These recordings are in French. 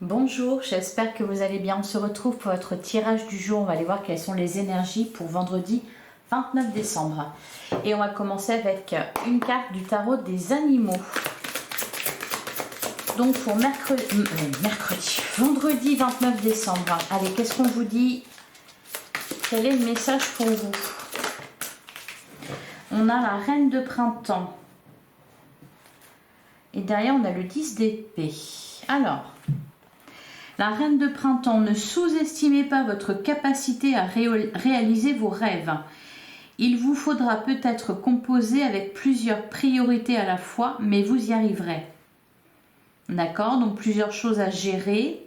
Bonjour, j'espère que vous allez bien. On se retrouve pour votre tirage du jour. On va aller voir quelles sont les énergies pour vendredi 29 décembre. Et on va commencer avec une carte du tarot des animaux. Donc pour vendredi 29 décembre. Allez, qu'est-ce qu'on vous dit? Quel est le message pour vous? On a la reine de printemps. Et derrière, on a le 10 d'épée. Alors... la reine de printemps, ne sous-estimez pas votre capacité à réaliser vos rêves. Il vous faudra peut-être composer avec plusieurs priorités à la fois, mais vous y arriverez. D'accord? Donc plusieurs choses à gérer.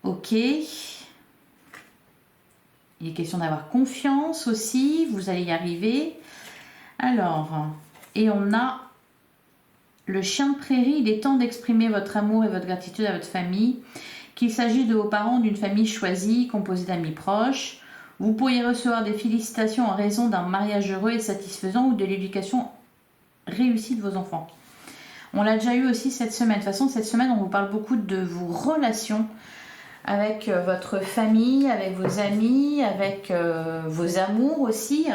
Ok. Il est question d'avoir confiance aussi, vous allez y arriver. Alors, et on a... le chien de prairie, il est temps d'exprimer votre amour et votre gratitude à votre famille, qu'il s'agisse de vos parents, d'une famille choisie, composée d'amis proches. Vous pourriez recevoir des félicitations en raison d'un mariage heureux et satisfaisant ou de l'éducation réussie de vos enfants. On l'a déjà eu aussi cette semaine. De toute façon, cette semaine, on vous parle beaucoup de vos relations avec votre famille, avec vos amis, avec vos amours aussi.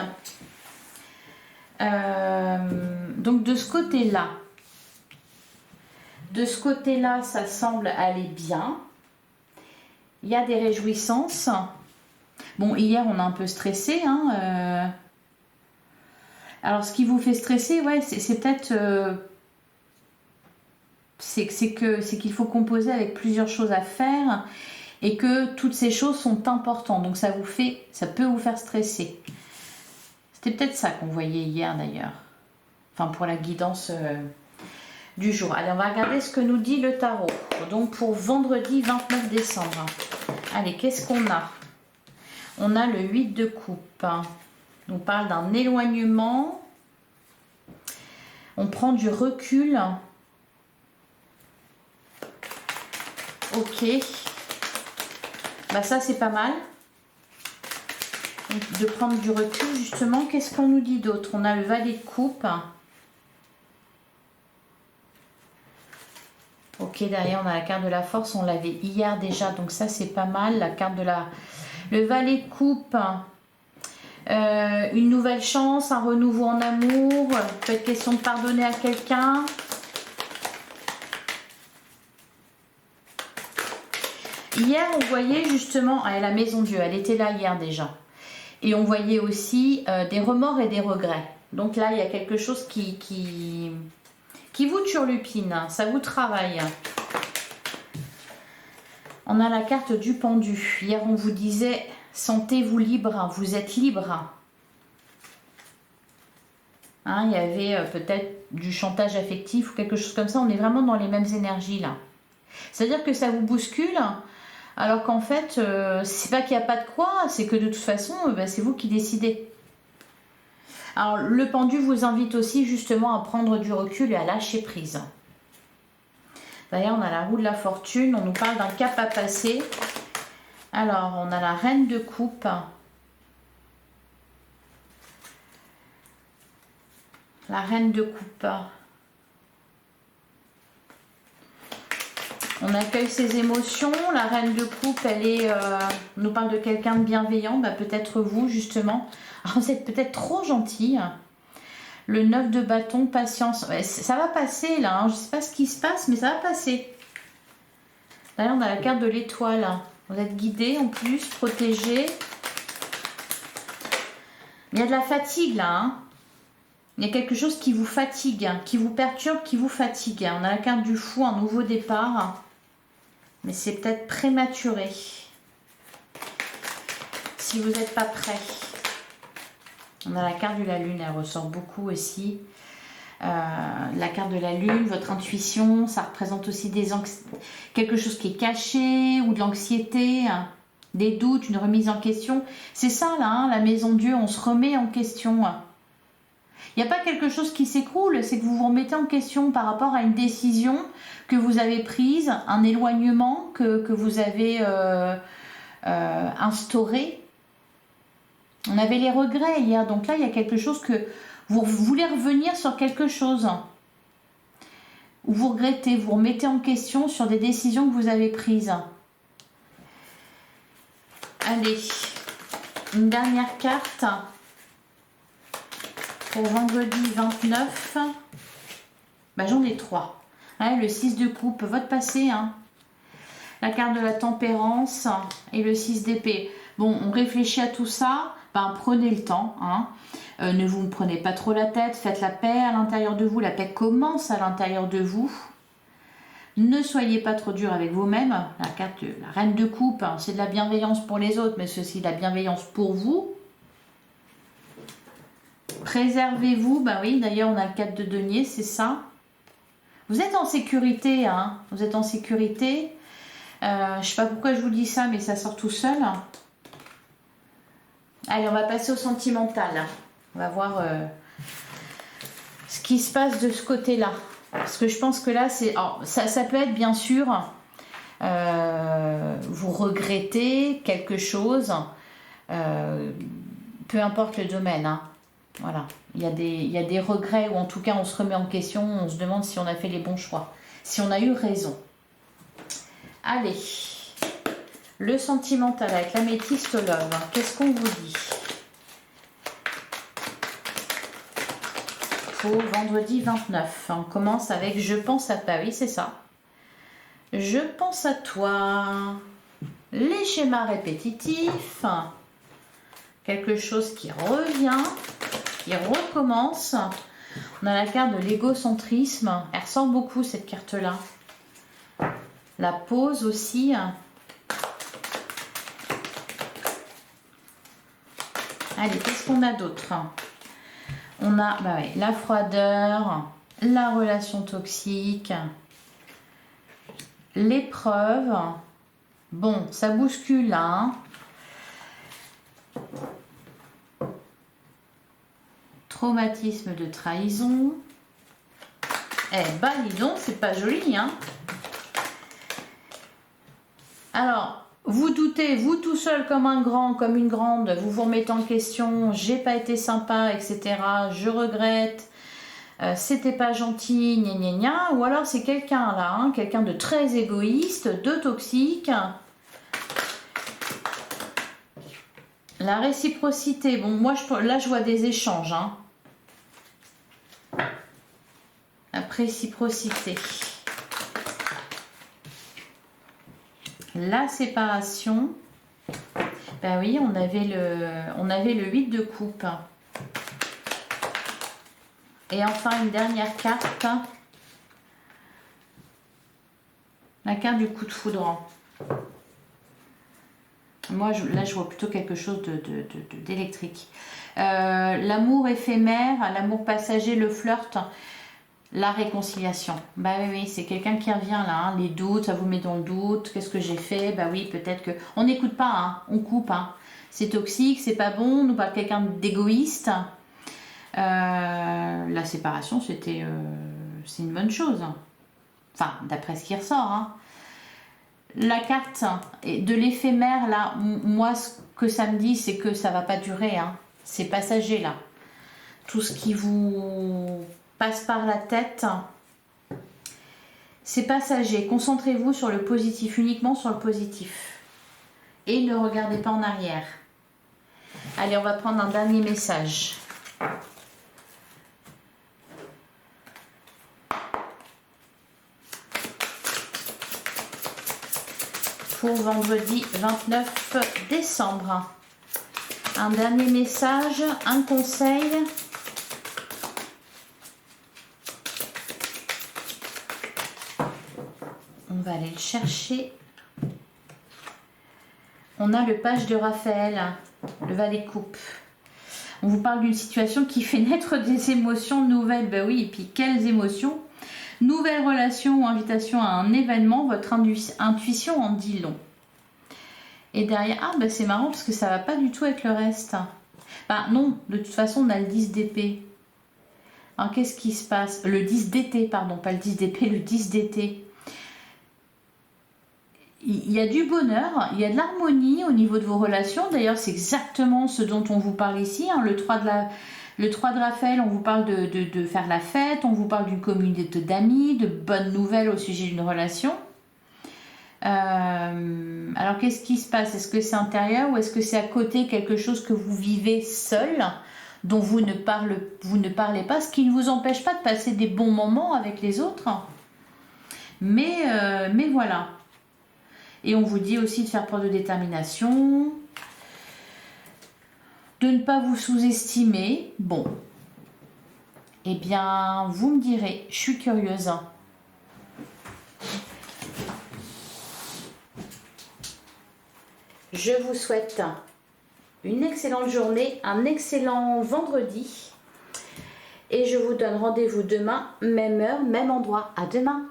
Donc de ce côté-là, ça semble aller bien. Il y a des réjouissances. Bon, hier, on a un peu stressé. Alors, ce qui vous fait stresser, ouais, c'est peut-être... c'est qu'il faut composer avec plusieurs choses à faire et que toutes ces choses sont importantes. Donc, ça peut vous faire stresser. C'était peut-être ça qu'on voyait hier, d'ailleurs. Enfin, pour la guidance... du jour. Allez, on va regarder ce que nous dit le tarot. Donc pour vendredi 29 décembre. Allez, qu'est-ce qu'on a? On a le 8 de coupe. On parle d'un éloignement. On prend du recul. Ok. Bah ça c'est pas mal. Donc, de prendre du recul justement. Qu'est-ce qu'on nous dit d'autre? On a le valet de coupe. Ok, derrière on a la carte de la force, on l'avait hier déjà, donc ça c'est pas mal. La carte de le valet de coupe, une nouvelle chance, un renouveau en amour, peut-être question de pardonner à quelqu'un. Hier on voyait justement, la maison Dieu, elle était là hier déjà. Et on voyait aussi des remords et des regrets. Donc là il y a quelque chose qui vous turlupine, ça vous travaille. On a la carte du pendu. Hier, on vous disait, sentez-vous libre, vous êtes libre. Il y avait peut-être du chantage affectif ou quelque chose comme ça. On est vraiment dans les mêmes énergies là. C'est-à-dire que ça vous bouscule, alors qu'en fait, c'est pas qu'il n'y a pas de quoi, c'est que de toute façon, c'est vous qui décidez. Alors, le pendu vous invite aussi justement à prendre du recul et à lâcher prise. D'ailleurs, on a la roue de la fortune, on nous parle d'un cap à passer. Alors, on a la reine de coupe. La reine de coupe. On accueille ses émotions. La reine de coupe, on nous parle de quelqu'un de bienveillant. Peut-être vous, justement. Alors, vous êtes peut-être trop gentil. Le 9 de bâton, patience. Ouais, ça va passer là. Je ne sais pas ce qui se passe, mais ça va passer. D'ailleurs, on a la carte de l'étoile. Vous êtes guidé en plus, protégé. Il y a de la fatigue là. Il y a quelque chose qui vous fatigue, qui vous perturbe, qui vous fatigue. On a la carte du fou, un nouveau départ. Mais c'est peut-être prématuré. Si vous n'êtes pas prêt. On a la carte de la lune, elle ressort beaucoup aussi. La carte de la lune, votre intuition, ça représente aussi quelque chose qui est caché ou de l'anxiété, des doutes, une remise en question. C'est ça là, la maison Dieu, on se remet en question. Il n'y a pas quelque chose qui s'écroule, c'est que vous vous remettez en question par rapport à une décision que vous avez prise, un éloignement que vous avez instauré. On avait les regrets hier, donc là il y a quelque chose que vous voulez revenir sur quelque chose. ou vous regrettez, vous remettez en question sur des décisions que vous avez prises. Allez, une dernière carte pour vendredi 29. Bah, j'en ai 3. Ouais, le 6 de coupe, votre passé, hein. La carte de la tempérance et le 6 d'épée. Bon, on réfléchit à tout ça, ben, prenez le temps, hein. Ne vous prenez pas trop la tête, faites la paix à l'intérieur de vous, la paix commence à l'intérieur de vous. Ne soyez pas trop dur avec vous-même. La carte de la reine de coupe, hein, c'est de la bienveillance pour les autres, mais c'est aussi de la bienveillance pour vous. Préservez-vous, ben oui, d'ailleurs on a le 4 de denier, c'est ça. Vous êtes en sécurité, hein, vous êtes en sécurité. Je ne sais pas pourquoi je vous dis ça, mais ça sort tout seul. Allez, on va passer au sentimental. On va voir ce qui se passe de ce côté-là. Parce que je pense que là, ça peut être bien sûr, vous regrettez quelque chose, peu importe le domaine. Hein. Voilà. Il y a des regrets, ou en tout cas, on se remet en question, on se demande si on a fait les bons choix, si on a eu raison. Allez, le sentimental avec l'améthyste love, qu'est-ce qu'on vous dit pour vendredi 29? On commence avec je pense à toi, oui c'est ça. Je pense à toi. Les schémas répétitifs, quelque chose qui revient, qui recommence. On a la carte de l'égocentrisme, elle ressort beaucoup cette carte-là. La pause aussi. Allez, qu'est-ce qu'on a d'autre? On a bah ouais, la froideur, la relation toxique, l'épreuve. Bon, ça bouscule là. Hein. Traumatisme de trahison. Eh ben, dis donc, c'est pas joli, hein. Alors, vous doutez, vous tout seul comme un grand, comme une grande, vous vous remettez en question, j'ai pas été sympa, etc. Je regrette, c'était pas gentil, gna gna gna. Ou alors c'est quelqu'un là, hein, quelqu'un de très égoïste, de toxique. La réciprocité, bon, moi là je vois des échanges. Hein. La réciprocité. La séparation, ben oui, on avait le 8 de coupe. Et enfin, une dernière carte, la carte du coup de foudre. Moi, là, je vois plutôt quelque chose d'électrique. L'amour éphémère, l'amour passager, le flirt. La réconciliation. Bah oui, c'est quelqu'un qui revient là. Hein. Les doutes, ça vous met dans le doute. Qu'est-ce que j'ai fait? Bah oui, peut-être que... On n'écoute pas, hein. On coupe. Hein. C'est toxique, c'est pas bon. On nous parle quelqu'un d'égoïste. La séparation, c'est une bonne chose. Enfin, d'après ce qui ressort. Hein. La carte de l'éphémère, là, moi, ce que ça me dit, c'est que ça va pas durer. Hein. C'est passager, là. Tout ce qui vous... passe par la tête, c'est passager. Concentrez-vous sur le positif, uniquement sur le positif. Et ne regardez pas en arrière. Allez, on va prendre un dernier message. Pour vendredi 29 décembre. Un dernier message, un conseil. On va aller le chercher. On a le page de Raphaël, le valet coupe. On vous parle d'une situation qui fait naître des émotions nouvelles. Ben oui, et puis quelles émotions? Nouvelle relation ou invitation à un événement, votre intuition en dit long. Et derrière, ah ben c'est marrant parce que ça va pas du tout avec le reste. Ben non, de toute façon on a le 10 d'épée. Alors qu'est-ce qui se passe? Le 10 d'été, pardon, pas le 10 d'épée, le 10 d'été. Il y a du bonheur, il y a de l'harmonie au niveau de vos relations. D'ailleurs, c'est exactement ce dont on vous parle ici. Hein, Le 3 de Raphaël, on vous parle de faire la fête, on vous parle d'une communauté d'amis, de bonnes nouvelles au sujet d'une relation. Alors qu'est-ce qui se passe? Est-ce que c'est intérieur ou est-ce que c'est à côté quelque chose que vous vivez seul, dont vous ne parlez pas, ce qui ne vous empêche pas de passer des bons moments avec les autres? Mais voilà. Et on vous dit aussi de faire preuve de détermination, de ne pas vous sous-estimer. Bon, eh bien, vous me direz, je suis curieuse. Je vous souhaite une excellente journée, un excellent vendredi. Et je vous donne rendez-vous demain, même heure, même endroit. À demain!